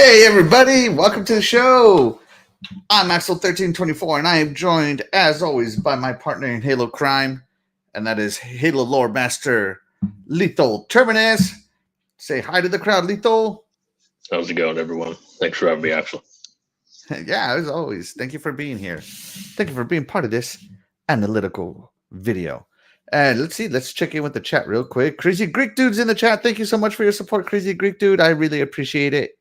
Hey everybody, welcome to the show. I'm Axle1324 and I am joined as always by my partner in Halo Crime, and that is Halo Lore Master Lethal Terminus. Say hi to the crowd, Lethal. How's it going, everyone? Thanks for having me, Axel. Yeah, as always, thank you for being here. Thank you for being part of this analytical video. And let's check in with the chat real quick. Crazy Greek Dude's in the chat. Thank you so much for your support, Crazy Greek Dude. I really appreciate it.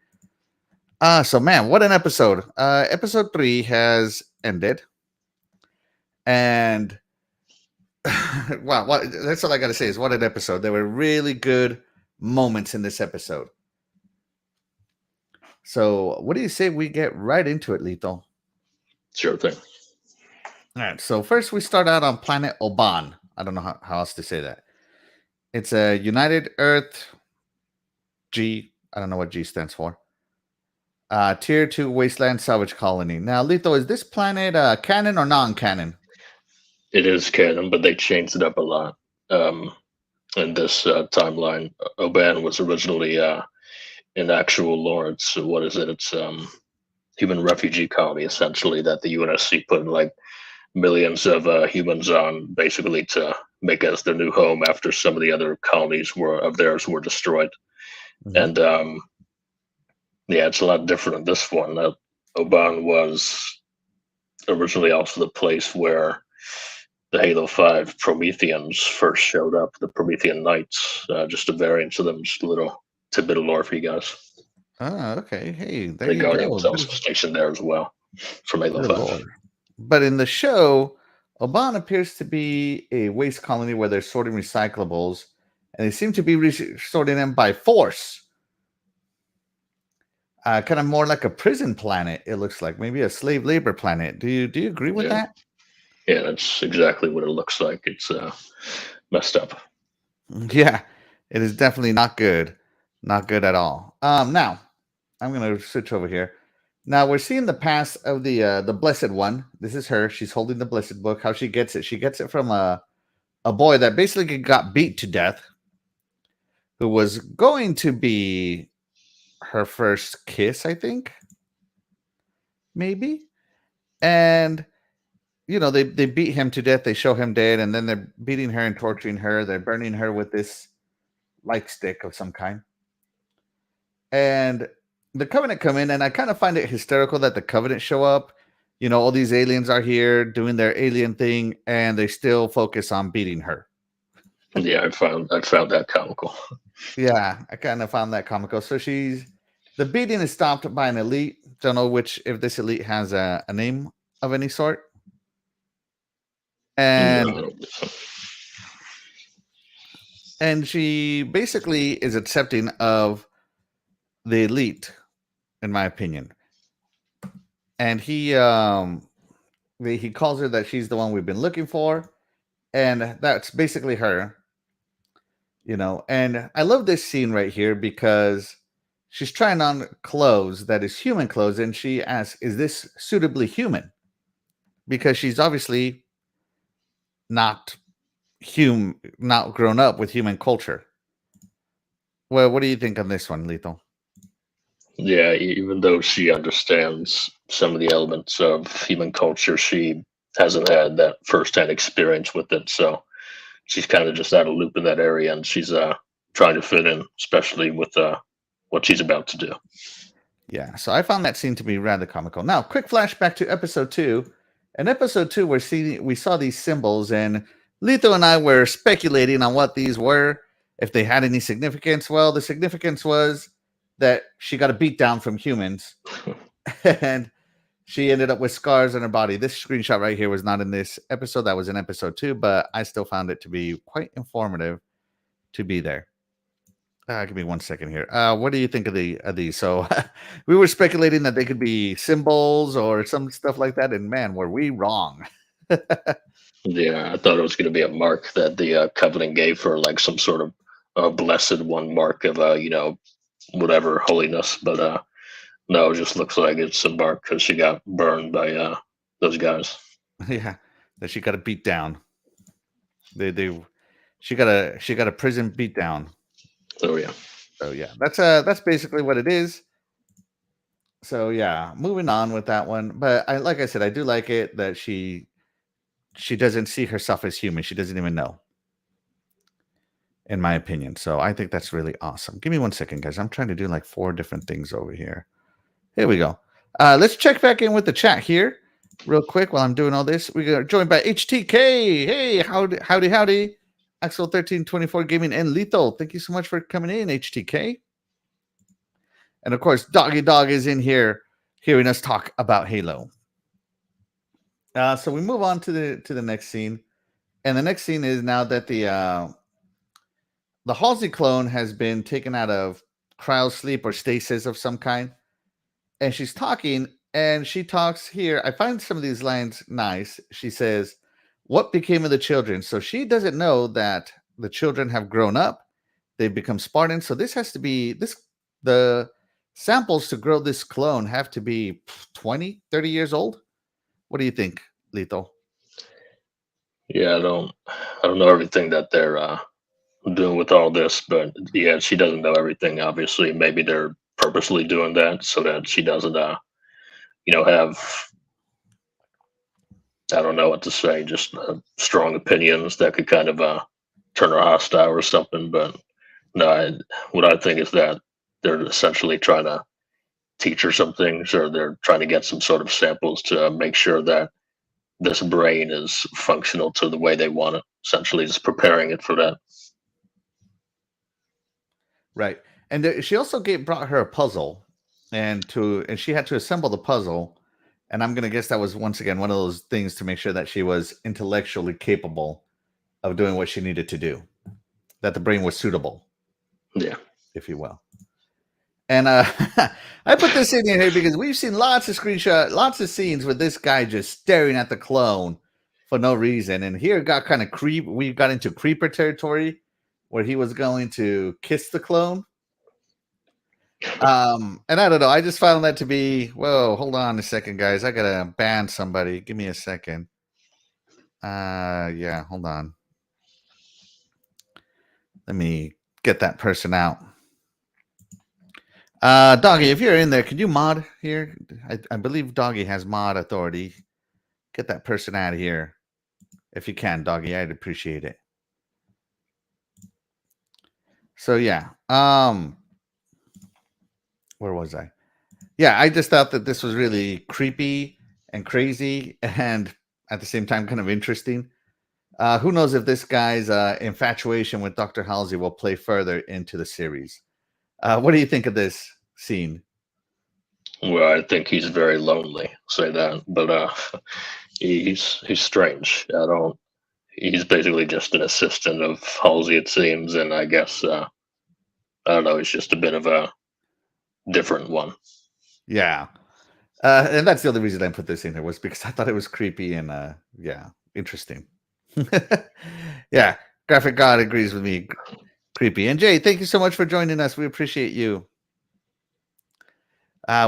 So man, what an episode. Episode 3 has ended. And wow, that's all I gotta say is what an episode. There were really good moments in this episode. So what do you say we get right into it, Lethal? Sure thing. All right, so first we start out on planet Oban. I don't know how else to say that. It's a United Earth G. I don't know what G stands for. Tier 2 Wasteland Salvage Colony. Now, Lethal, is this planet canon or non-canon? It is canon, but they changed it up a lot. In this timeline, Oban was originally an actual lore. It's what is it? It's human refugee colony, essentially, that the UNSC put like millions of humans on, basically to make as their new home after some of the other colonies of theirs were destroyed. Mm-hmm. And yeah, it's a lot different in this one. Oban was originally also the place where the Halo 5 Prometheans first showed up, the Promethean Knights, just a variant of them, just a little tidbit of lore for you guys. Oh, okay. Hey, there the you Guardians go. Also stationed there as well from Halo 5. Lord. But in the show, Oban appears to be a waste colony where they're sorting recyclables, and they seem to be sorting them by force. Kind of more like a prison planet, it looks like. Maybe a slave labor planet. Do you agree with that? Yeah, that's exactly what it looks like. It's messed up. Yeah, it is definitely not good. Not good at all. Now, I'm going to switch over here. Now, we're seeing the past of the Blessed One. This is her. She's holding the Blessed Book. How she gets it? She gets it from a boy that basically got beat to death, who was going to be her first kiss, I think. Maybe. And, you know, they beat him to death. They show him dead, and then they're beating her and torturing her. They're burning her with this light stick of some kind. And the Covenant come in, and I kind of find it hysterical that the Covenant show up. You know, all these aliens are here doing their alien thing, and they still focus on beating her. Yeah, I found that comical. Yeah, I kind of found that comical. So the beating is stopped by an elite. Don't know if this elite has a name of any sort. And she basically is accepting of the elite, in my opinion. And he calls her that she's the one we've been looking for, and that's basically her. You know, and I love this scene right here because she's trying on clothes that is human clothes, and she asks, "Is this suitably human?" Because she's obviously not grown up with human culture. Well, what do you think on this one, Lethal? Yeah, even though she understands some of the elements of human culture, she hasn't had that firsthand experience with it. So she's kind of just out of loop in that area, and she's trying to fit in, especially with what she's about to do. Yeah, so I found that scene to be rather comical. Now, quick flashback to episode 2. In episode 2, we saw these symbols, and Lethal and I were speculating on what these were, if they had any significance. Well, the significance was that she got a beat down from humans, and she ended up with scars on her body. This screenshot right here was not in this episode. That was in episode 2, but I still found it to be quite informative to be there. Give me 1 second here. What do you think of these? So we were speculating that they could be symbols or some stuff like that, and man, were we wrong. Yeah, I thought it was going to be a mark that the Covenant gave her, like some sort of blessed one mark of whatever holiness, but no, it just looks like it's a mark because she got burned by those guys. Yeah, that she got a beat down. She got a prison beat down. Oh yeah. So yeah, that's basically what it is. So yeah, moving on with that one. But like I said, I do like it that she doesn't see herself as human. She doesn't even know, in my opinion. So I think that's really awesome. Give me 1 second, guys. I'm trying to do like 4 different things over here. Here we go. Let's check back in with the chat here real quick while I'm doing all this. We are joined by HTK. Hey, howdy, howdy, howdy. Axle1324 Gaming and Lethal. Thank you so much for coming in, HTK. And of course, Doggy Dog is in here hearing us talk about Halo. So we move on to the next scene. And the next scene is now that the Halsey clone has been taken out of cryo sleep or stasis of some kind. And she's talking, and she talks here. I find some of these lines nice. She says, "What became of the children?" So she doesn't know that the children have grown up. They've become Spartans. So this has to be the samples to grow this clone have to be 20, 30 years old. What do you think, Lethal? Yeah, I don't know everything that they're doing with all this, but yeah, she doesn't know everything. Obviously, maybe they're purposely doing that so that she doesn't, have, I don't know what to say, just strong opinions that could kind of turn her hostile or something. But no, what I think is that they're essentially trying to teach her some things, or they're trying to get some sort of samples to make sure that this brain is functional to the way they want it. Essentially, just preparing it for that. Right. And she also brought her a puzzle, and she had to assemble the puzzle. And I'm gonna guess that was once again one of those things to make sure that she was intellectually capable of doing what she needed to do, that the brain was suitable, Yeah. if you will. And I put this in here because we've seen lots of screenshots, lots of scenes with this guy just staring at the clone for no reason. And here it got kind of we got into creeper territory where he was going to kiss the clone. And I don't know. I just found that to be, whoa, hold on a second, guys. I gotta ban somebody. Give me a second. Yeah, hold on. Let me get that person out. Doggy, if you're in there, could you mod here? I believe Doggy has mod authority. Get that person out of here. If you can, Doggy, I'd appreciate it. So yeah. Where was I? Yeah, I just thought that this was really creepy and crazy and at the same time kind of interesting. Who knows if this guy's infatuation with Dr. Halsey will play further into the series. What do you think of this scene? Well, I think he's very lonely. Say that, but he's strange. He's basically just an assistant of Halsey, it seems, and I guess I don't know. He's just a bit of a different one. Yeah. And that's the only reason I put this in here was because I thought it was creepy and yeah, interesting. Yeah, Graphic God agrees with me. Creepy. And Jay, thank you so much for joining us. We appreciate you.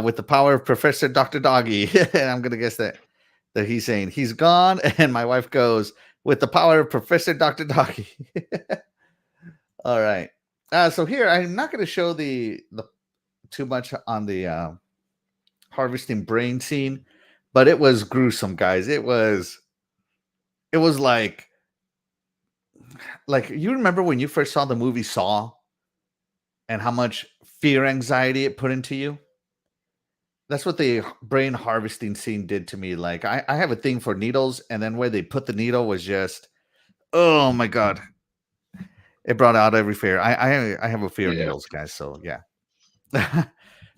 With the power of Professor Dr. Doggy. And I'm gonna guess that he's saying he's gone, and my wife goes, with the power of Professor Dr. Doggy. All right. So here I'm not gonna show the too much on the harvesting brain scene, but it was gruesome, guys. It was like you remember when you first saw the movie Saw and how much fear anxiety it put into you? That's what the brain harvesting scene did to me. Like I have a thing for needles, and then where they put the needle was just, oh my god, it brought out every fear. I have a fear of needles, guys. So yeah.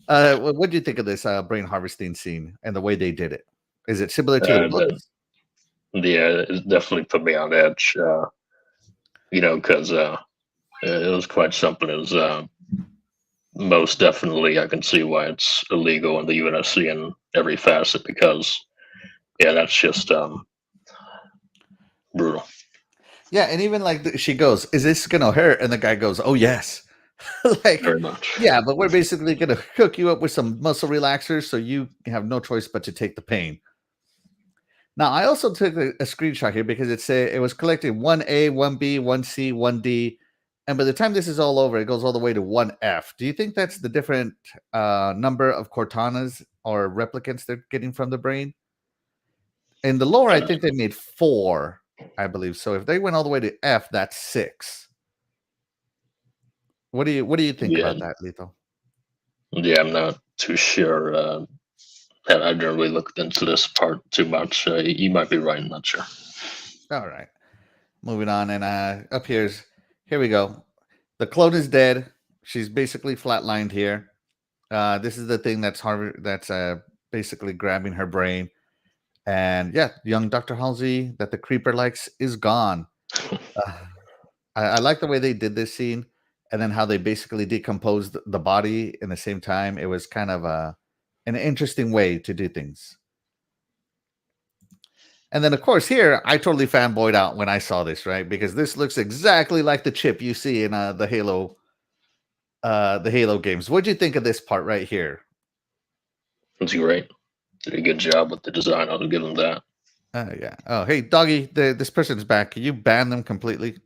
What do you think of this brain harvesting scene and the way they did it? Is it similar to the books? Yeah, it definitely put me on edge. Because it was quite something. It was most definitely, I can see why it's illegal in the UNSC in every facet, because yeah, that's just brutal. Yeah, and even like she goes, "Is this gonna hurt?" And the guy goes, "Oh yes." Like, very much. Yeah, but we're basically gonna hook you up with some muscle relaxers, so you have no choice but to take the pain. Now, I also took a screenshot here because it said it was collected 1A, 1B, 1C, 1D, And by the time this is all over, it goes all the way to 1F. Do you think that's the different number of Cortanas or replicants they're getting from the brain? In the lore, I think they made 4, I believe. So if they went all the way to F, that's 6. What do you think about that, Lethal? Yeah, I'm not too sure. I didn't really look into this part too much. You might be right. I'm not sure. All right. Moving on, and up here we go. The clone is dead. She's basically flatlined here. This is the thing that's basically grabbing her brain. And yeah, young Dr. Halsey that the creeper likes is gone. I like the way they did this scene, and then how they basically decomposed the body in the same time. It was kind of an interesting way to do things. And then, of course, here, I totally fanboyed out when I saw this, right? Because this looks exactly like the chip you see in the Halo games. What'd you think of this part right here? It's great. Did a good job with the design. I'll give them that. Yeah. Oh, hey, Doggy, this person's back. Can you ban them completely?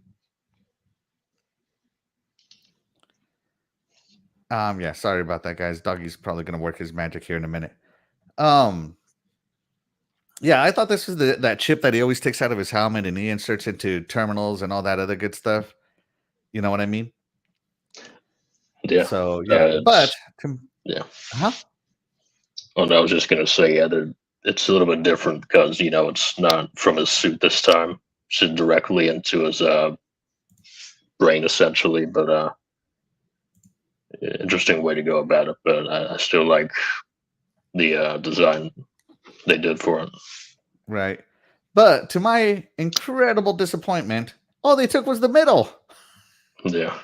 Yeah, sorry about that, guys. Doggy's probably going to work his magic here in a minute. Yeah, I thought this was that chip that he always takes out of his helmet and he inserts into terminals and all that other good stuff. You know what I mean? Yeah. So yeah, yeah. Huh? Oh, no, I was just gonna say, it's a little bit different because it's not from his suit this time; it's just directly into his brain, essentially. But interesting way to go about it. But I still like the design they did for it. Right. But to my incredible disappointment, all they took was the middle. Yeah.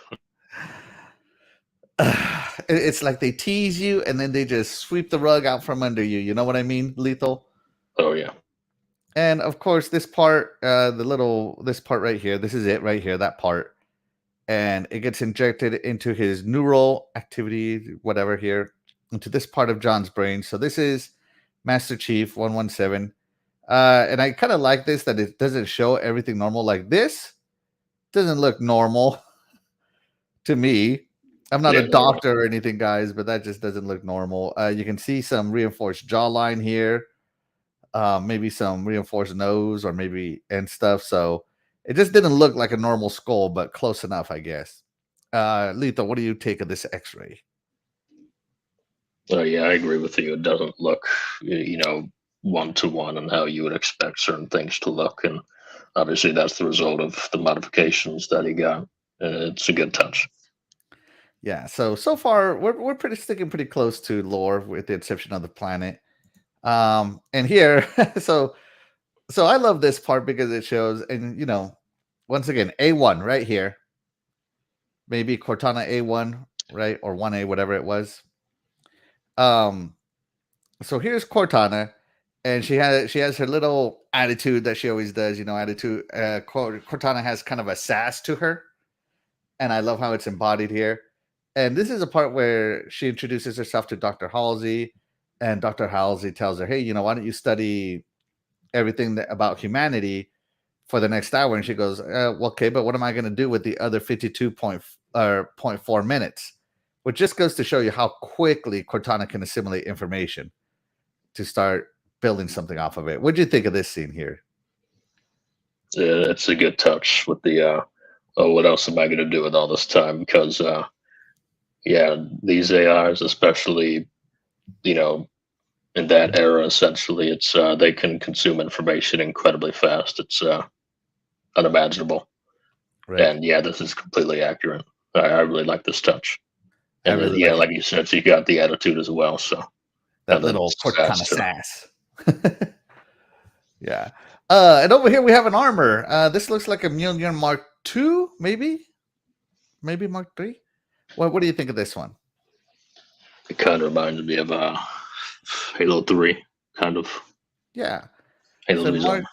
It's like they tease you and then they just sweep the rug out from under you. You know what I mean, Lethal? Oh, yeah. And of course, this part, this part right here, this is it right here, that part. And it gets injected into his neural activity, whatever here, into this part of John's brain. So this is Master Chief 117. And I kind of like this, that it doesn't show everything normal. Like this doesn't look normal to me. I'm not a doctor or anything, guys, but that just doesn't look normal. You can see some reinforced jawline here, maybe some reinforced nose or and stuff. So it just didn't look like a normal skull, but close enough, I guess. Lethal, what do you take of this X-ray? Oh, yeah, I agree with you. It doesn't look, one-to-one and how you would expect certain things to look. And obviously that's the result of the modifications that he got. It's a good touch. Yeah, so far we're sticking pretty close to lore, with the exception of the planet. And here, so I love this part because it shows, and once again, A1 right here, maybe Cortana A1, right, or 1A, whatever it was. So here's Cortana, and she has her little attitude that she always does. Attitude. Cortana has kind of a sass to her, and I love how it's embodied here. And this is a part where she introduces herself to Dr. Halsey, and Dr. Halsey tells her, hey, why don't you study everything about humanity for the next hour? And she goes, well, okay, but what am I going to do with the other 52.4 minutes? Which just goes to show you how quickly Cortana can assimilate information to start building something off of it. What do you think of this scene here? Yeah, it's a good touch with the, what else am I going to do with all this time? Because, these AIs, especially, in that era, essentially, it's they can consume information incredibly fast. It's unimaginable. Right. And this is completely accurate. I really like this touch. And really like you said, you got the attitude as well. So that little kind of sass. Yeah. And over here we have an armor. This looks like a Mjolnir Mark II, maybe Mark III. What do you think of this one? It kind of reminds me of Halo 3, kind of. Yeah. Halo 3's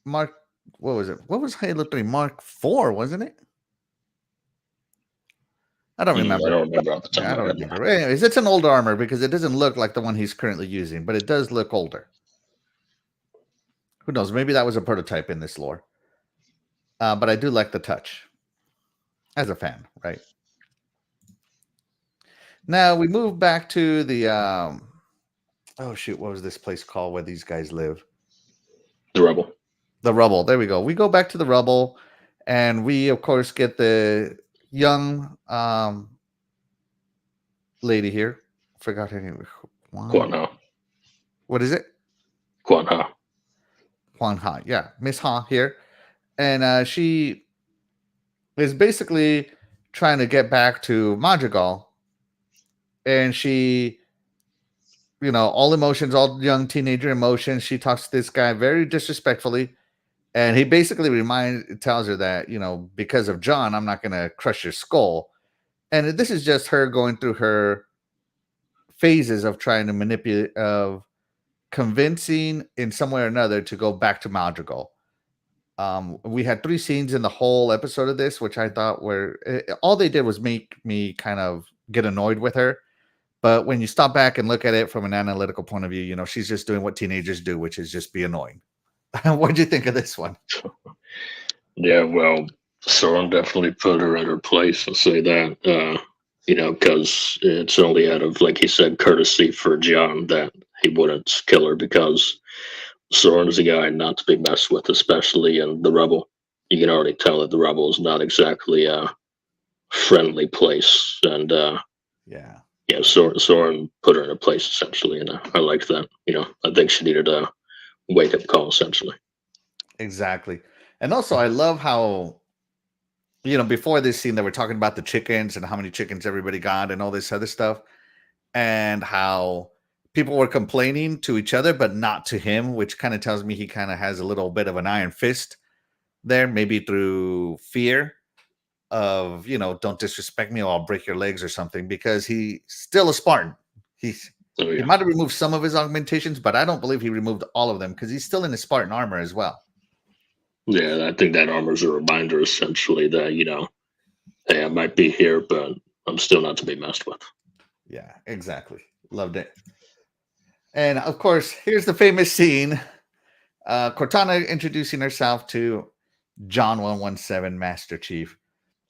Mark, what was it? What was Halo 3? Mark 4, wasn't it? I don't remember. I don't remember off the top I don't remember. Anyways, it's an old armor because it doesn't look like the one he's currently using, but it does look older. Who knows? Maybe that was a prototype in this lore. But I do like the touch. as a fan, right? Now we move back to the oh shoot, what was this place called where these guys live? The Rebel. The Rubble. There we go. We go back to the Rubble, and we of course get the young lady here. Forgot her name. Quan Ha. What is it? Quan Ha. Huan Ha. Yeah, Miss Ha here, and she is basically trying to get back to Madrigal, and she, all emotions, all young teenager emotions. She talks to this guy very disrespectfully, and he basically tells her that because of John, I'm not gonna crush your skull. And this is just her going through her phases of trying to manipulate, of convincing in some way or another to go back to Madrigal. We had 3 scenes in the whole episode of this, which I thought all they did was make me kind of get annoyed with her. But when you stop back and look at it from an analytical point of view, she's just doing what teenagers do, which is just be annoying. What do you think of this one? Yeah, well, Soren definitely put her in her place. I'll say that. Because it's only out of, like he said, courtesy for John that he wouldn't kill her, because Soren is a guy not to be messed with, especially in the Rebel. You can already tell that the Rebel is not exactly a friendly place, and Yeah. Soren put her in a place essentially, and I like that. I think she needed a wake up call essentially. Exactly. And also, I love how before this scene, they were talking about the chickens and how many chickens everybody got and all this other stuff, and how people were complaining to each other, but not to him, which kind of tells me he kind of has a little bit of an iron fist there, maybe through fear of, don't disrespect me or I'll break your legs or something, because he's still a Spartan. He might have removed some of his augmentations, but I don't believe he removed all of them, because he's still in his Spartan armor as well. Yeah, I think that armor is a reminder essentially that, hey, I might be here, but I'm still not to be messed with. Yeah, exactly. Loved it. And of course, here's the famous scene. Cortana introducing herself to John 117 Master Chief.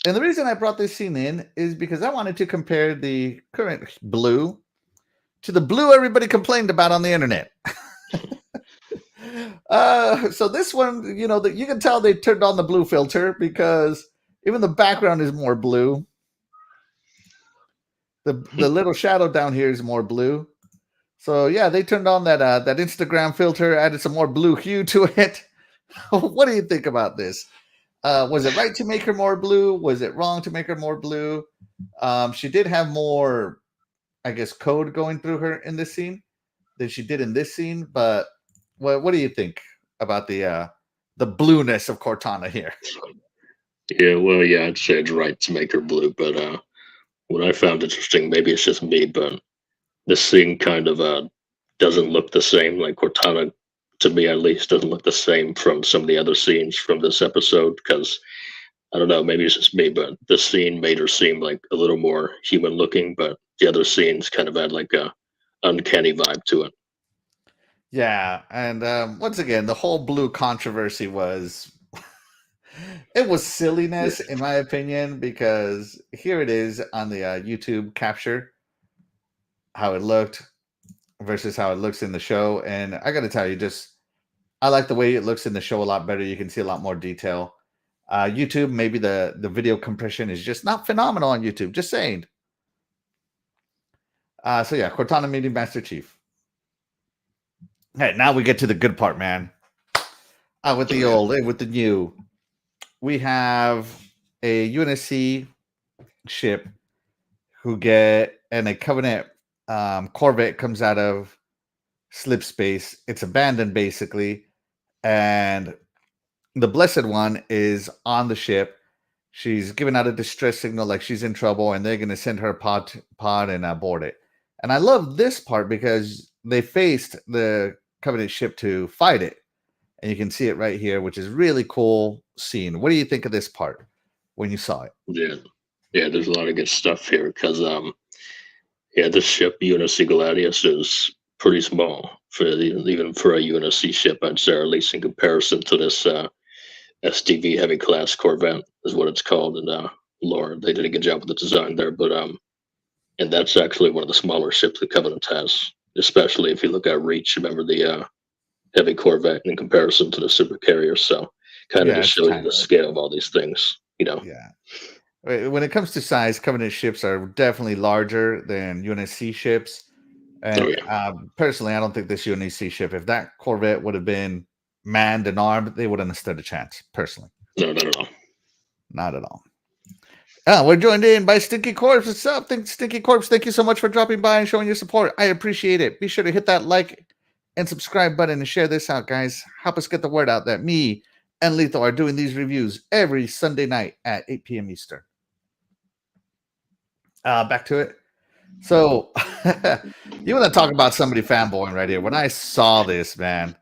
And the reason I brought this scene in is because I wanted to compare the current blue to the blue everybody complained about on the internet. So this one, you can tell they turned on the blue filter, because even the background is more blue. The little shadow down here is more blue. So yeah, they turned on that Instagram filter, added some more blue hue to it. What do you think about this? Was it right to make her more blue? Was it wrong to make her more blue? She did have more, I guess, code going through her in this scene than she did in this scene. But what do you think about the blueness of Cortana here? Yeah, well, yeah, I'd say it's right to make her blue, but what I found interesting, maybe it's just me, but this scene kind of doesn't look the same. Like Cortana, to me at least, doesn't look the same from some of the other scenes from this episode, because I don't know, maybe it's just me, but this scene made her seem like a little more human looking, but the other scenes kind of had like a uncanny vibe to it. Yeah, and once again, the whole blue controversy was it was silliness, in my opinion, because here it is on the YouTube capture, how it looked versus how it looks in the show. And I got to tell you, I like the way it looks in the show a lot better. You can see a lot more detail. YouTube, maybe the video compression is just not phenomenal on YouTube. Just saying. So yeah, Cortana meeting Master Chief. Hey, now we get to the good part, man. With the new, we have a UNSC ship who and a Covenant Corvette comes out of slip space. It's abandoned basically, and the Blessed One is on the ship. She's giving out a distress signal like she's in trouble, and they're going to send her pod and board it. And I love this part because they faced the Covenant ship to fight it. And you can see it right here, which is really cool scene. What do you think of this part when you saw it? Yeah, there's a lot of good stuff here, because this ship, UNSC Gladius, is pretty small even for a UNSC ship, I'd say, or at least in comparison to this STV heavy class Corvette is what it's called. And lore. They did a good job with the design there, but and that's actually one of the smaller ships the Covenant has, especially if you look at Reach. Remember the heavy corvette in comparison to the super carrier. So kind of Yeah, just it's shows you tiny. the scale of all these things. Yeah. When it comes to size, Covenant ships are definitely larger than UNSC ships. Oh And yeah, personally, I don't think this UNSC ship, if that Corvette would have been manned and armed, they wouldn't have stood a chance, personally. no, not at all. Not at all. We're joined in by Stinky Corpse. What's up, Stinky Corpse? Thank you so much for dropping by and showing your support. I appreciate it. Be sure to hit that like and subscribe button and share this out, guys. Help us get the word out that me and Lethal are doing these reviews every Sunday night at 8 p.m. Eastern. Back to it. So, you want to talk about somebody fanboying right here? When I saw this, man,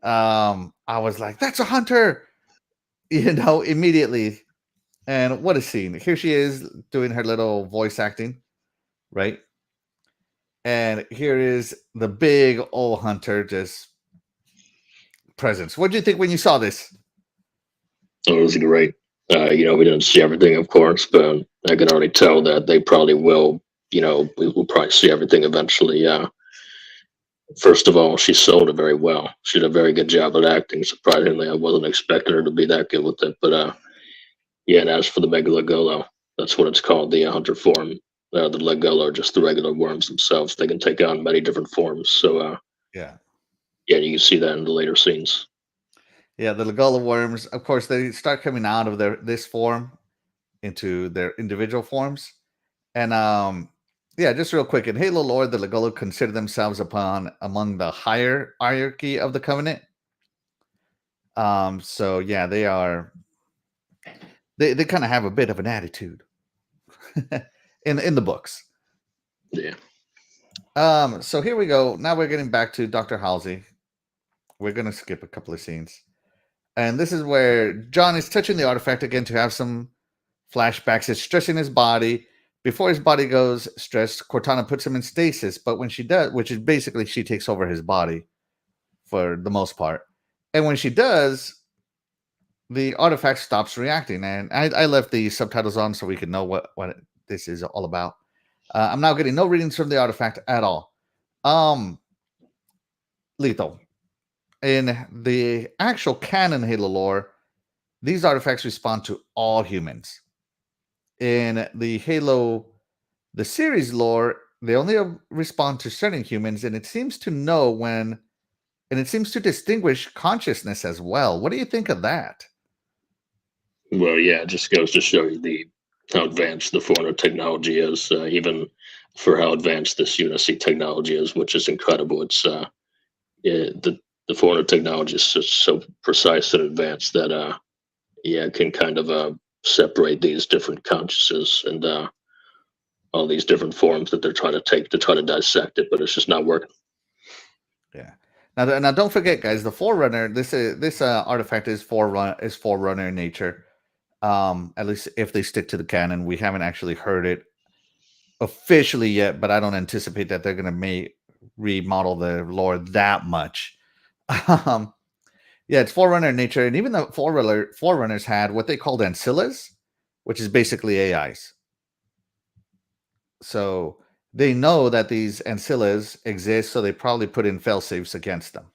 I was like, "That's a hunter," immediately. And what a scene! Here she is doing her little voice acting, right? And here is the big old hunter just presence. What did you think when you saw this? Oh, it was great. We didn't see everything, of course, but I can already tell that they probably will. We'll probably see everything eventually. Yeah. First of all, she sold it very well. She did a very good job at acting. Surprisingly, I wasn't expecting her to be that good with it. But yeah, and as for the Megalogolo, that's what it's called, the hunter form. The Legolo are just the regular worms themselves. They can take on many different forms. So Yeah, yeah, you can see that in the later scenes. yeah. The Legola worms, of course, they start coming out of this form into their individual forms. And yeah, just real quick, in Halo lore, the Legola consider themselves among the higher hierarchy of the Covenant. So yeah, they kind of have a bit of an attitude in the books. Yeah. So here we go. Now we're getting back to Dr. Halsey. We're gonna skip a couple of scenes. And this is where John is touching the artifact again to have some flashbacks. It's stressing his body. Before his body goes stressed, Cortana puts him in stasis. But when she does, which is basically she takes over his body for the most part. And when she does, the artifact stops reacting. And I left the subtitles on so we could know what this is all about. I'm now getting no readings from the artifact at all. Lethal. In the actual canon Halo lore, these artifacts respond to all humans. In the series lore, they only respond to certain humans, and it seems to distinguish consciousness as well. What do you think of that? Well, yeah, it just goes to show you how advanced the 400 technology is, even for how advanced this UNSC technology is, which is incredible. It's the 400 technology is just so precise and advanced that it can kind of separate these different consciousnesses and all these different forms that they're trying to take to try to dissect it, but it's just not working. Yeah. Now, don't forget, guys. The Forerunner. This artifact is Forerunner in nature. At least if they stick to the canon, we haven't actually heard it officially yet, but I don't anticipate that they're going to remodel the lore that much. Yeah, it's Forerunner in nature, and even the Forerunners had what they called ancillas, which is basically AIs. So they know that these ancillas exist, so they probably put in fail-safes against them,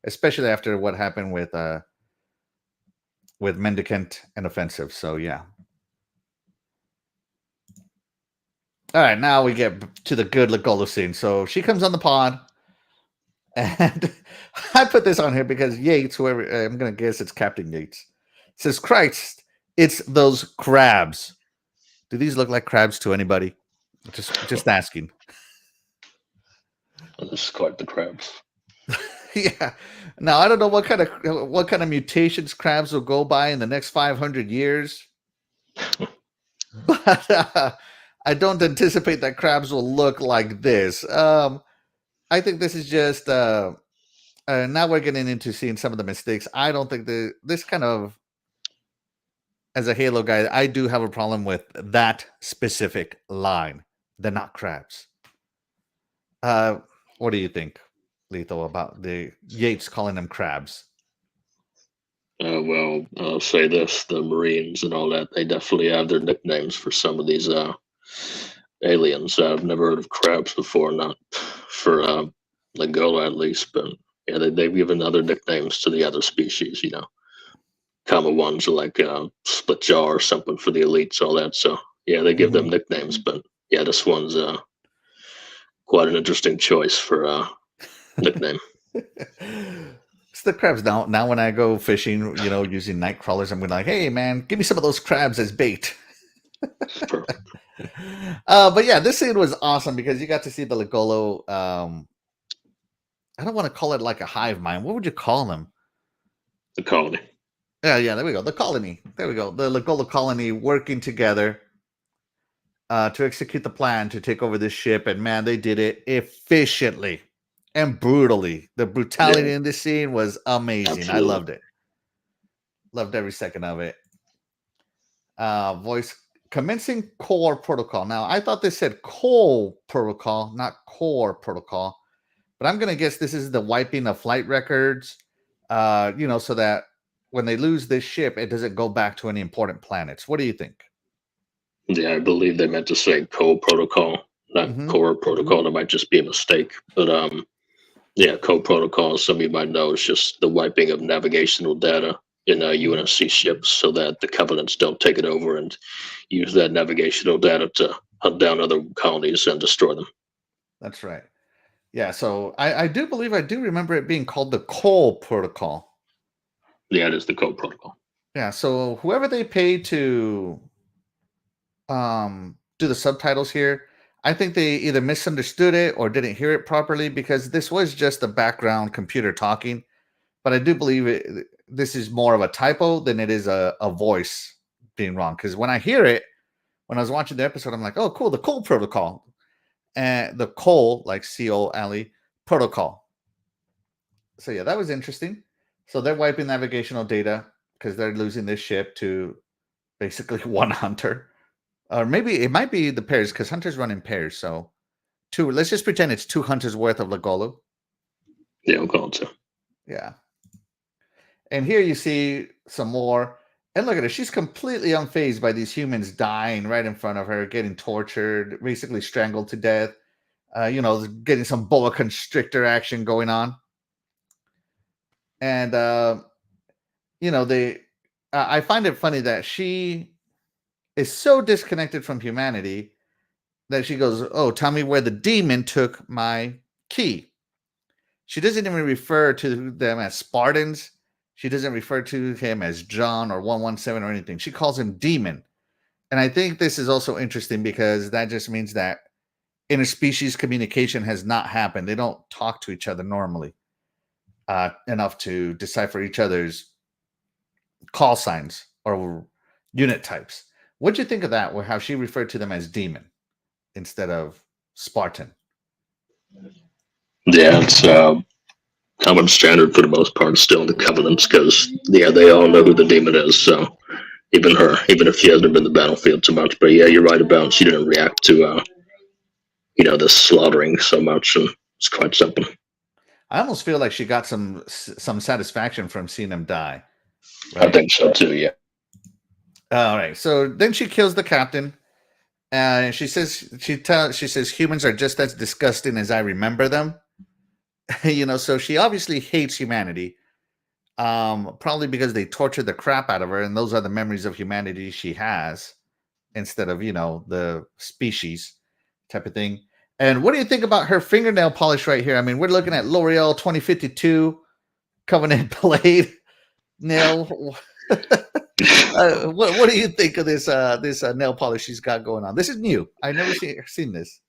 especially after what happened with Mendicant and Offensive. So yeah. All right, now we get to the good Legola scene. So she comes on the pod, and I put this on here because Yates, whoever I'm gonna guess it's Captain Yates, says, "Christ, it's those crabs. Do these look like crabs to anybody? Just asking." This is quite the crabs. Yeah. Now I don't know what kind of mutations crabs will go by in the next 500 years, but I don't anticipate that crabs will look like this. I think this is just now we're getting into seeing some of the mistakes. I don't think this kind of, as a Halo guy, I do have a problem with that specific line. They're not crabs. What do you think, Lethal, about the Yates calling them crabs? Well, I'll say this: the Marines and all that, they definitely have their nicknames for some of these aliens. I've never heard of crabs before, not for Legola at least, but yeah, they've given other nicknames to the other species. Common ones are like split jaw or something for the elites, all that. So yeah, they give them nicknames, but yeah, this one's quite an interesting choice for nickname. It's the crabs. Now when I go fishing, using night crawlers, I'm going like, hey man, give me some of those crabs as bait. Perfect. But yeah, this scene was awesome because you got to see the Legolo. I don't want to call it like a hive mind. What would you call them? The colony. Yeah, there we go. The colony. There we go. The Legolo colony working together to execute the plan to take over this ship. And man, they did it efficiently and brutally. The brutality in this scene was amazing. Absolutely. I loved it. Loved every second of it. Voice commencing core protocol. Now, I thought they said coal protocol, not core protocol. But I'm going to guess this is the wiping of flight records, so that when they lose this ship, it doesn't go back to any important planets. What do you think? Yeah, I believe they meant to say coal protocol, not core protocol. That might just be a mistake. But yeah, coal protocol, some of you might know, is just the wiping of navigational data in UNSC ships so that the Covenants don't take it over and use that navigational data to hunt down other colonies and destroy them. That's right. Yeah, so I do believe I do remember it being called the coal protocol. Yeah, it is the coal protocol. Yeah, so whoever they paid to do the subtitles here, I think they either misunderstood it or didn't hear it properly because this was just a background computer talking. But I do believe this is more of a typo than it is a voice being wrong. Because when I hear it, when I was watching the episode, I'm like, oh, cool, the coal protocol. And the coal, like C-O-L-E, protocol. So yeah, that was interesting. So they're wiping navigational data because they're losing this ship to basically one hunter. Or maybe it might be the pairs because hunters run in pairs. So two, let's just pretend it's 2 hunters worth of Legolo. Yeah, we'll call it so. Yeah. And here you see some more. And look at her. She's completely unfazed by these humans dying right in front of her, getting tortured, basically strangled to death. Getting some boa constrictor action going on. And, I find it funny that she is so disconnected from humanity that she goes, oh, tell me where the demon took my key. She doesn't even refer to them as Spartans. She doesn't refer to him as John or 117 or anything. She calls him demon. And I think this is also interesting because that just means that interspecies communication has not happened. They don't talk to each other normally enough to decipher each other's call signs or unit types. What do you think of that, or how she referred to them as demon instead of Spartan? Yeah, it's common standard for the most part still in the Covenants because, yeah, they all know who the demon is. So even her, even if she hasn't been in the battlefield too much. But yeah, you're right about she didn't react to, this slaughtering so much, and it's quite something. I almost feel like she got some satisfaction from seeing him die. Right? I think so too, yeah. All right. So then she kills the captain. And she says humans are just as disgusting as I remember them. So she obviously hates humanity. Probably because they tortured the crap out of her, and those are the memories of humanity she has instead of, the species type of thing. And what do you think about her fingernail polish right here? I mean, we're looking at L'Oreal 2052 Covenant Blade nail. What do you think of this nail polish she's got going on? This is new. I've never seen this.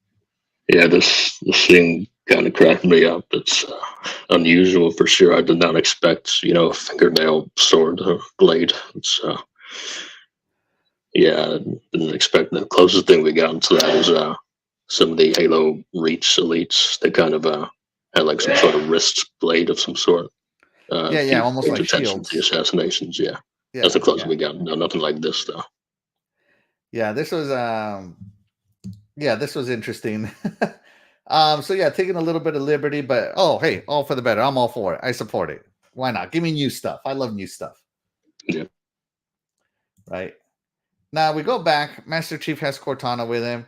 Yeah, this thing kind of cracked me up. It's unusual for sure. I did not expect, a fingernail sword or blade. It's yeah, I didn't expect that. The closest thing we got to that is some of the Halo Reach elites. They kind of had like some sort of wrist blade of some sort. Yeah, almost like shields. The assassinations. Yeah, that's the closest we got. No, nothing like this though. Yeah, this was interesting. So yeah, taking a little bit of liberty, but hey, all for the better. I'm all for it. I support it. Why not? Give me new stuff. I love new stuff. Yeah. Right. Now we go back. Master Chief has Cortana with him,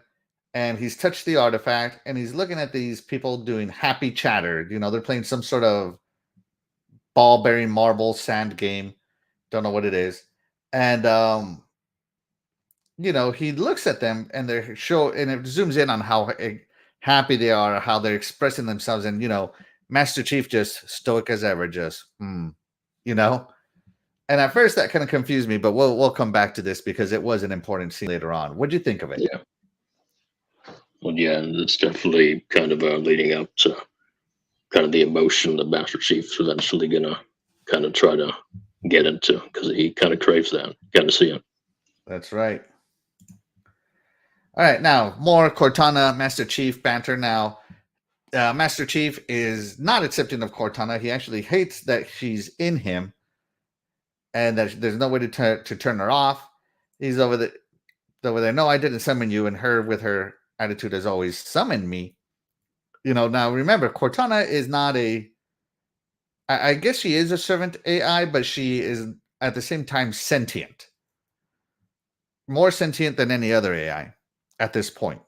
and he's touched the artifact, and he's looking at these people doing happy chatter. They're playing some sort of ball bearing marble sand game. Don't know what it is. And he looks at them, and and it zooms in on how happy they are, how they're expressing themselves, and Master Chief just stoic as ever, just And at first that kind of confused me, but we'll come back to this because it was an important scene later on. What'd you think of it? Yeah. Well, yeah, and it's definitely kind of leading up to kind of the emotion that Master Chief's eventually gonna kind of try to get into, because he kind of craves that. Got to see it. That's right. All right, now more Cortana Master Chief banter. Now, Master Chief is not accepting of Cortana. He actually hates that she's in him, and that there's no way to turn her off. He's over there. No, I didn't summon you, and her with her attitude has always summoned me. Now remember, Cortana is not I guess she is a servant AI, but she is at the same time sentient. More sentient than any other AI at this point.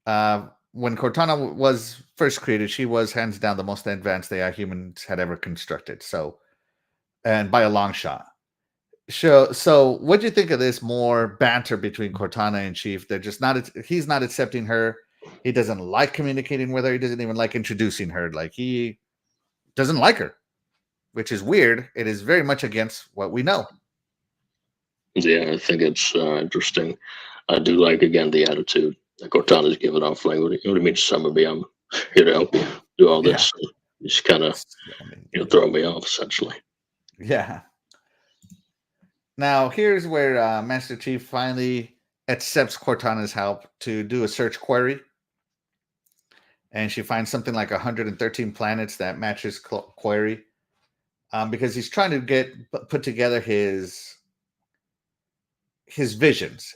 When Cortana was first created, she was hands down the most advanced AI humans had ever constructed. So, and by a long shot. So what do you think of this more banter between Cortana and Chief? They're just he's not accepting her. He doesn't like communicating with her. He doesn't even like introducing her. Like, he doesn't like her, which is weird. It is very much against what we know. Yeah, I think it's interesting. I do like, again, the attitude that Cortana's giving off. Like, what do you mean, summon me? I'm here to help you do all this. Yeah. Just kind of throw me off, essentially. Yeah. Now, here's where Master Chief finally accepts Cortana's help to do a search query. And she finds something like 113 planets that matches query. Because he's trying to put together his visions.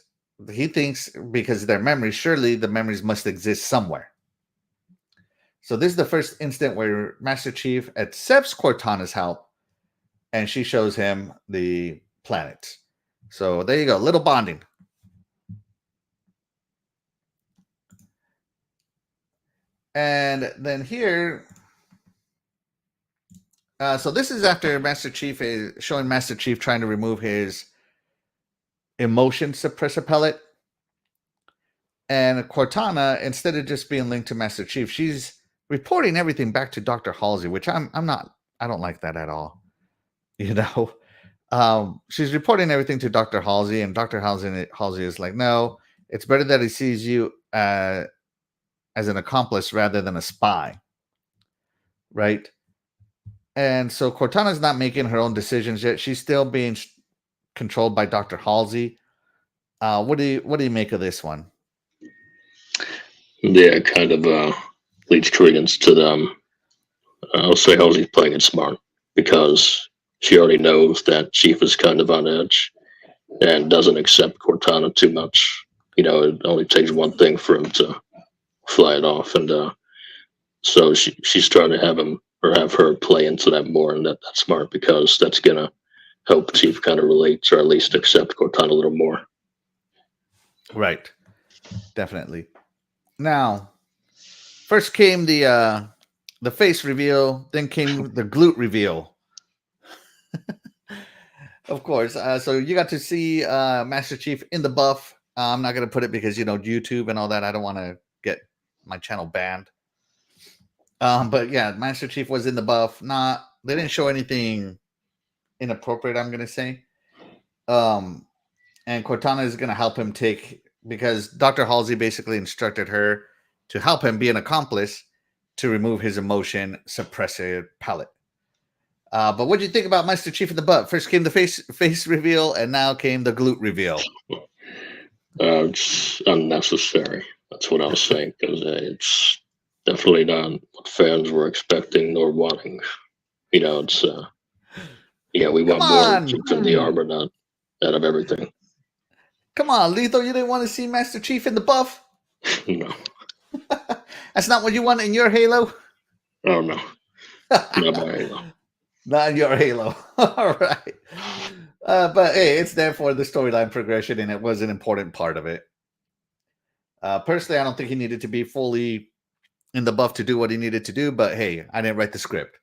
He thinks, because their memories, surely the memories must exist somewhere. So this is the first instant where Master Chief accepts Cortana's help, and she shows him the planets. So there you go, little bonding. And then here, so this is after Master Chief is showing Master Chief trying to remove his emotion suppressor pellet. And Cortana, instead of just being linked to Master Chief, she's reporting everything back to Dr. Halsey, which I don't like that at all. She's reporting everything to Dr. Halsey, and Dr. Halsey is like, no, it's better that he sees you as an accomplice rather than a spy. Right? And so Cortana's not making her own decisions yet. She's still being controlled by Dr. Halsey. What do you make of this one? Yeah, it kind of leads credence to them. I'll say Halsey's playing it smart, because she already knows that Chief is kind of on edge and doesn't accept Cortana too much. It only takes one thing for him to fly it off, and so she's trying to have her play into that more, and that's smart, because that's gonna help Chief kind of relate, or at least accept Cortana a little more. Right, definitely. Now, first came the face reveal, then came the glute reveal. Of course. So you got to see Master Chief in the buff. I'm not going to put it because, YouTube and all that. I don't want to get my channel banned. But yeah, Master Chief was in the buff. They didn't show anything inappropriate, I'm going to say. And Cortana is going to help him because Dr. Halsey basically instructed her to help him be an accomplice to remove his emotion suppressor pellet. But what do you think about Master Chief in the butt? First came the face reveal, and now came the glute reveal. It's unnecessary. That's what I was saying, because it's definitely not what fans were expecting nor wanting. It's we want more from the armor, not out of everything. Come on, Lethal, you didn't want to see Master Chief in the buff? No. That's not what you want in your Halo? Oh, no. Not my Halo. Not your Halo. All right. But hey, it's there for the storyline progression, and it was an important part of it. Personally, I don't think he needed to be fully in the buff to do what he needed to do, but hey, I didn't write the script.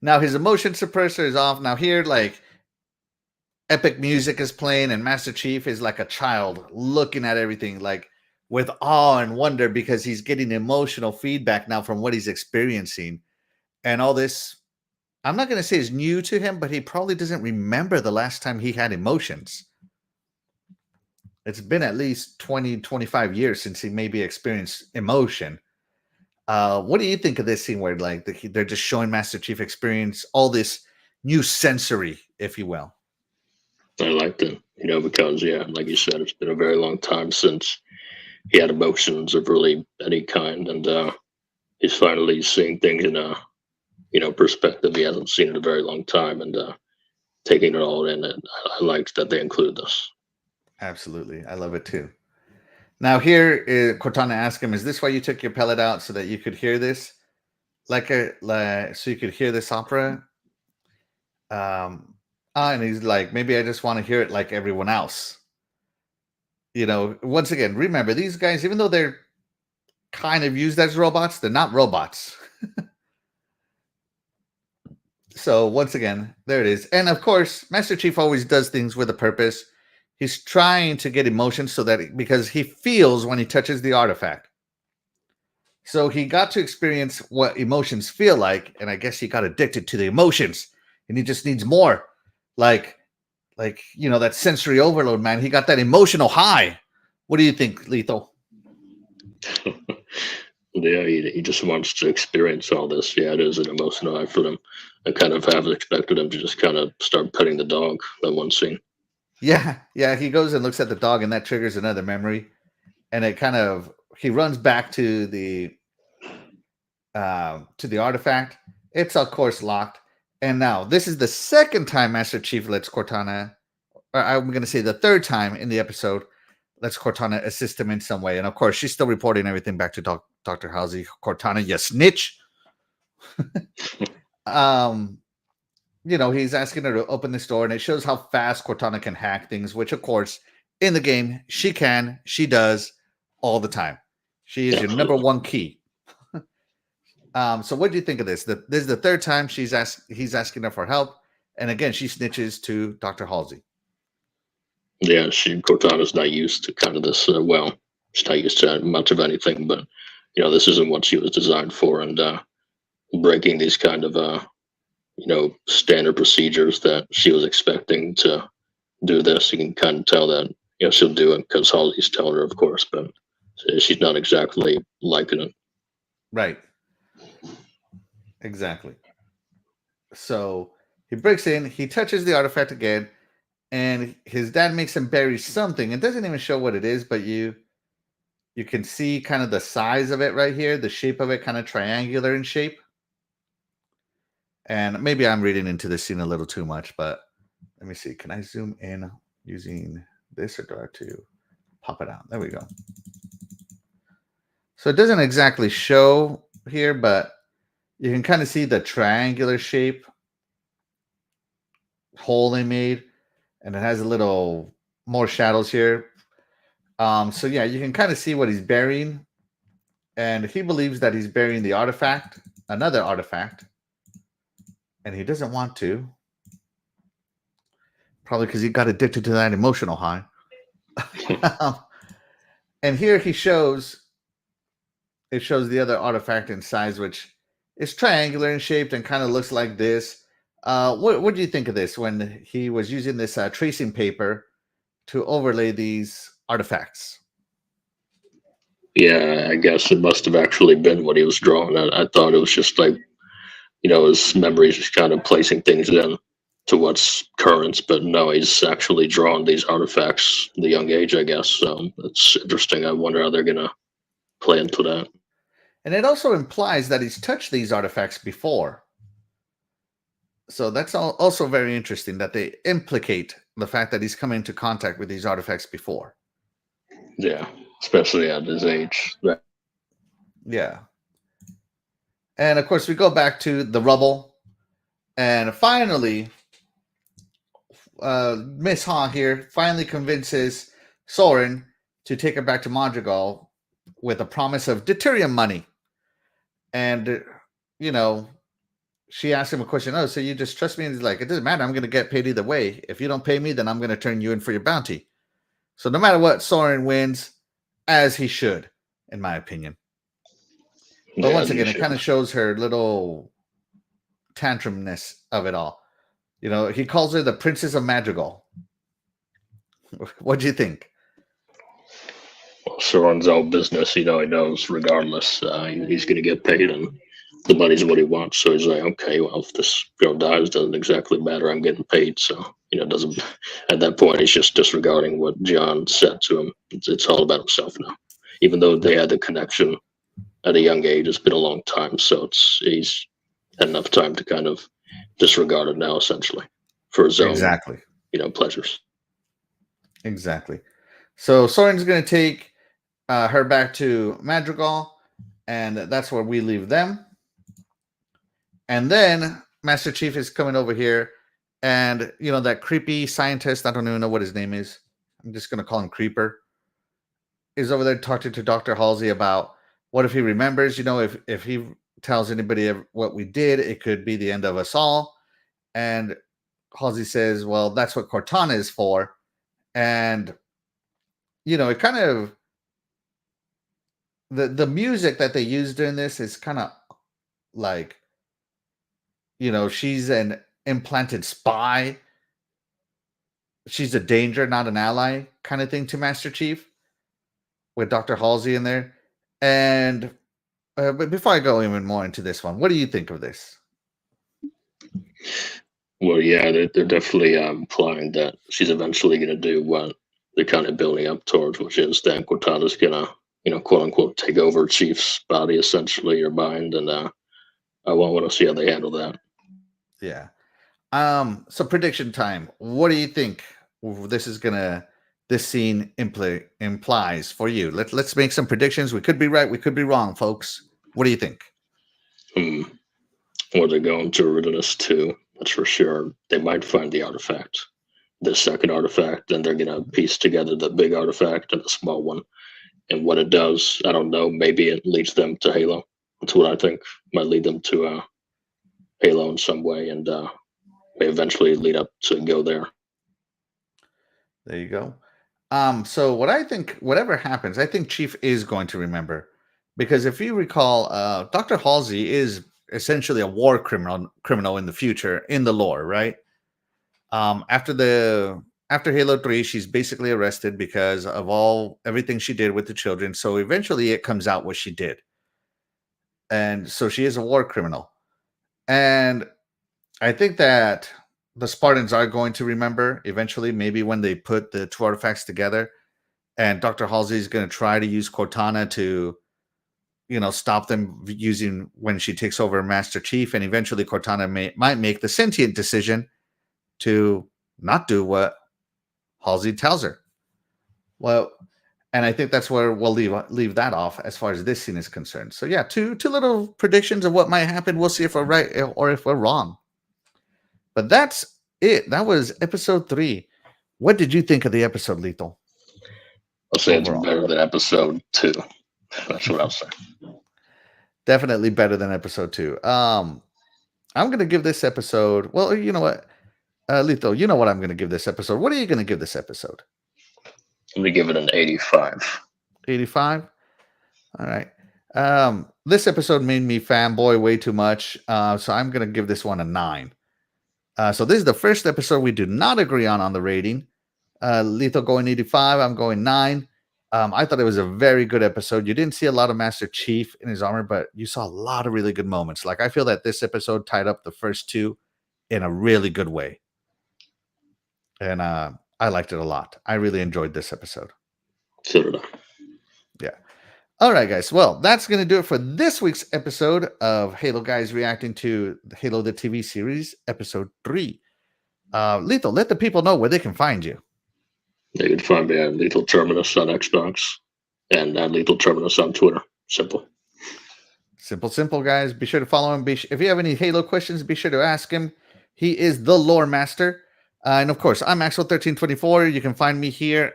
Now his emotion suppressor is off. Now here, like, epic music is playing, and Master Chief is like a child looking at everything, like with awe and wonder, because he's getting emotional feedback now from what he's experiencing. And all this, I'm not going to say is new to him, but he probably doesn't remember the last time he had emotions. It's been at least 20, 25 years since he maybe experienced emotion. What do you think of this scene where, like, they're just showing Master Chief experience all this new sensory, if you will? I liked it, because like you said, it's been a very long time since he had emotions of really any kind, and he's finally seeing things in a perspective he hasn't seen in a very long time, and taking it all in. And I liked that they include this. Absolutely, I love it too. Now here, Cortana asks him, "Is this why you took your pellet out, so that you could hear this, so you could hear this opera?" And he's like, "Maybe I just want to hear it like everyone else." Once again, remember, these guys, even though they're kind of used as robots, they're not robots. So once again, there it is. And of course, Master Chief always does things with a purpose. He's trying to get emotion because he feels when he touches the artifact. So he got to experience what emotions feel like, and I guess he got addicted to the emotions, and he just needs more. Like that sensory overload, man. He got that emotional high. What do you think, Lethal? Yeah, he just wants to experience all this. Yeah, it is an emotional high for him. I kind of have expected him to just kind of start petting the dog, that one scene. Yeah, he goes and looks at the dog, and that triggers another memory. And it kind of, he runs back to the artifact. It's of course locked. And now this is the second time Master Chief lets Cortana, or I'm going to say the third time in the episode, lets Cortana assist him in some way. And of course, she's still reporting everything back to Dr. Halsey. Cortana, you snitch. He's asking her to open this door, and it shows how fast Cortana can hack things, which of course in the game she does all the time. She is your number one key. So what do you think of this? This is the third time he's asking her for help, and again she snitches to Dr. Halsey. Yeah, Cortana's not used to kind of this. She's not used to much of anything, but this isn't what she was designed for, and breaking these kind of standard procedures that she was expecting to do this, you can kind of tell that she'll do it because Halsey's telling her, of course, but she's not exactly liking it. Right. Exactly. So he breaks in, he touches the artifact again, and his dad makes him bury something. It doesn't even show what it is, but you can see kind of the size of it right here, the shape of it, kind of triangular in shape. And maybe I'm reading into this scene a little too much, but let me see. Can I zoom in using this, or do I have to pop it out? There we go. So it doesn't exactly show here, but you can kind of see the triangular shape hole they made, and it has a little more shadows here. So yeah, you can kind of see what he's burying, and he believes that he's burying the artifact, another artifact, and he doesn't want to, probably because he got addicted to that emotional high. And here it shows the other artifact in size, which is triangular in shape and kind of looks like this. What do you think of this when he was using this tracing paper to overlay these artifacts? Yeah, I guess it must have actually been what he was drawing. I thought it was just like, his memories just kind of placing things in to what's current, but no, he's actually drawing these artifacts at the young age, I guess. So it's interesting. I wonder how they're going to play into that. And it also implies that he's touched these artifacts before. So that's also very interesting that they implicate the fact that he's come into contact with these artifacts before. Yeah, especially at his age. Yeah. And of course, we go back to the rubble. And finally, Miss Ha here finally convinces Soren to take her back to Madrigal with a promise of deuterium money. And, you know, she asks him a question. Oh, so you just trust me? And he's like, it doesn't matter. I'm going to get paid either way. If you don't pay me, then I'm going to turn you in for your bounty. So no matter what, Soren wins, as he should, in my opinion. But once again, it kind of shows her little tantrumness of it all. You know, he calls her the Princess of Madrigal. What do you think? Well, Soren's all business. He knows regardless, he's going to get paid, and the money's what he wants. So he's like, okay, well, if this girl dies, doesn't exactly matter. I'm getting paid. So, doesn't, at that point, he's just disregarding what John said to him. It's all about himself now. Even though they had the connection at a young age, it's been a long time. So he's had enough time to kind of disregard it now, essentially, for his own, pleasures. Exactly. So Soren's going to take her back to Madrigal, and that's where we leave them. And then Master Chief is coming over here, and, that creepy scientist, I don't even know what his name is. I'm just going to call him Creeper, is over there talking to Dr. Halsey about what if he remembers, if he tells anybody what we did, it could be the end of us all. And Halsey says, well, that's what Cortana is for. And, it kind of, the music that they used in this is kind of like, she's an implanted spy. She's a danger, not an ally kind of thing to Master Chief, with Dr. Halsey in there. And but before I go even more into this one, what do you think of this? Well, yeah, they're definitely implying that she's eventually going to do what they're kind of building up towards, which is that Cortana's going to, quote unquote, take over Chief's body, essentially, or mind. And I want to see how they handle that. Yeah. So prediction time. What do you think this scene implies for you? Let's make some predictions. We could be right, we could be wrong, folks. What do you think? Well, they're going to Originus 2, that's for sure. They might find the artifact, the second artifact, and they're going to piece together the big artifact and the small one. And what it does, I don't know. Maybe it leads them to Halo. That's what I think. Might lead them to Halo in some way, and may eventually lead up to go there. There you go. So what I think, whatever happens, I think Chief is going to remember, because if you recall, Dr. Halsey is essentially a war criminal in the future, in the lore, right? After Halo 3, she's basically arrested because of everything she did with the children. So eventually it comes out what she did. And so she is a war criminal. And I think that the Spartans are going to remember eventually, maybe when they put the two artifacts together, and Dr. Halsey is going to try to use Cortana to, stop them using when she takes over Master Chief. And eventually Cortana might make the sentient decision to not do what Halsey tells her. Well, and I think that's where we'll leave that off as far as this scene is concerned. So yeah, two little predictions of what might happen. We'll see if we're right or if we're wrong. But that's it. That was episode 3. What did you think of the episode, Lethal? I'll say it's better than episode 2. That's what I'll say. Definitely better than episode 2. I'm going to give this episode, well, you know what? Lethal, you know what I'm going to give this episode. What are you going to give this episode? I'm going to give it an 85. 85? All right. This episode made me fanboy way too much, so I'm going to give this one a 9. So this is the first episode we do not agree on the rating. Lethal going 85, I'm going 9. I thought it was a very good episode. You didn't see a lot of Master Chief in his armor, but you saw a lot of really good moments. Like, I feel that this episode tied up the first 2 in a really good way. And I liked it a lot. I really enjoyed this episode. So did I. Yeah. All right, guys. Well, that's going to do it for this week's episode of Halo Guys reacting to Halo the TV series, episode 3. Lethal, let the people know where they can find you. They can find me at Lethal Terminus on Xbox and at Lethal Terminus on Twitter. Simple. Simple, guys. Be sure to follow him. If you have any Halo questions, be sure to ask him. He is the lore master. And of course, I'm Axle1324. You can find me here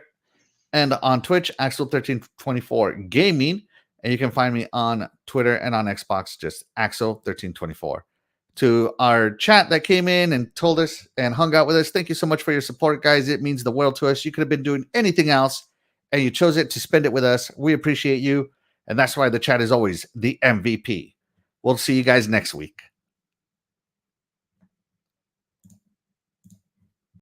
and on Twitch, Axle1324 Gaming. And you can find me on Twitter and on Xbox, just Axle1324. To our chat that came in and told us and hung out with us, thank you so much for your support, guys. It means the world to us. You could have been doing anything else, and you chose it to spend it with us. We appreciate you. And that's why the chat is always the MVP. We'll see you guys next week.